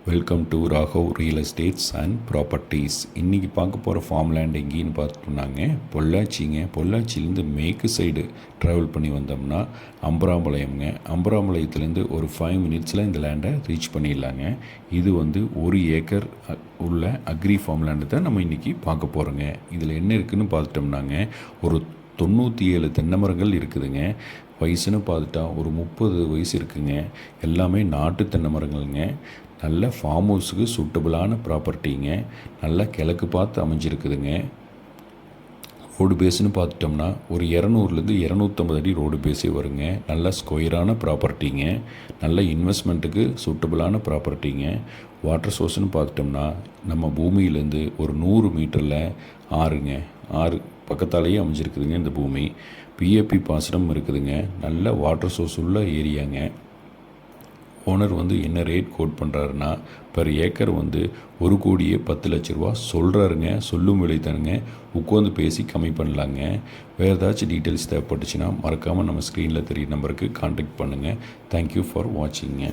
Welcome to Raghav real estates and properties. இன்றைக்கி பார்க்க போகிற ஃபார்ம் லேண்ட் எங்கேன்னு பார்த்துட்டோம்னாங்க பொள்ளாச்சிங்க. பொள்ளாச்சியிலேருந்து மேற்கு சைடு ட்ராவல் பண்ணி வந்தோம்னா அம்பராம்பாளையம்ங்க. அம்பராம்பாளையத்துலேருந்து ஒரு 5 மினிட்ஸில் இந்த லேண்டை ரீச் பண்ணிடலாங்க. இது வந்து 1 ஏக்கர் உள்ள அக்ரி ஃபார்ம் லேண்டு தான் நம்ம இன்றைக்கி பார்க்க போகிறோங்க. இதில் என்ன இருக்குதுன்னு பார்த்துட்டோம்னாங்க ஒரு 97 தென்னை மரங்கள் இருக்குதுங்க. வயசுன்னு பார்த்துட்டா ஒரு 30 வயசு இருக்குங்க. எல்லாமே நாட்டு தென்னை மரங்கள்ங்க. நல்ல ஃபார்ம் ஹவுஸுக்கு சூட்டபிளான ப்ராப்பர்ட்டிங்க. நல்லா கிழக்கு பார்த்து அமைஞ்சிருக்குதுங்க. ரோடு பேஸ்னு பார்த்துட்டோம்னா ஒரு 200லேருந்து 250 அடி ரோடு பேஸே வருங்க. நல்ல ஸ்கொயரான ப்ராப்பர்ட்டிங்க. நல்ல இன்வெஸ்ட்மெண்ட்டுக்கு சூட்டபிளான ப்ராப்பர்ட்டிங்க. வாட்டர் சோர்ஸ்னு பார்த்துட்டோம்னா நம்ம பூமியிலேருந்து ஒரு 100 மீட்டரில் ஆறு பக்கத்தாலேயே அமைஞ்சிருக்குதுங்க இந்த பூமி. பிஏபி பாசனம் இருக்குதுங்க. நல்ல வாட்டர் சோர்ஸ் உள்ள ஏரியாங்க. ஓனர் வந்து என்ன ரேட் கோட் பண்ணுறாருன்னா பர் ஏக்கர் வந்து 1,10,00,000 சொல்கிறாருங்க. சொல்லும் விலை தானுங்க. உட்காந்து பேசி கம்மி பண்ணலாங்க. வேறு ஏதாச்சும் டீட்டெயில்ஸ் தேவைப்பட்டுச்சுன்னா மறக்காமல் நம்ம ஸ்க்ரீனில் தெரியுற நம்பருக்கு கான்டாக்ட் பண்ணுங்கள். Thank you for வாட்சிங்க.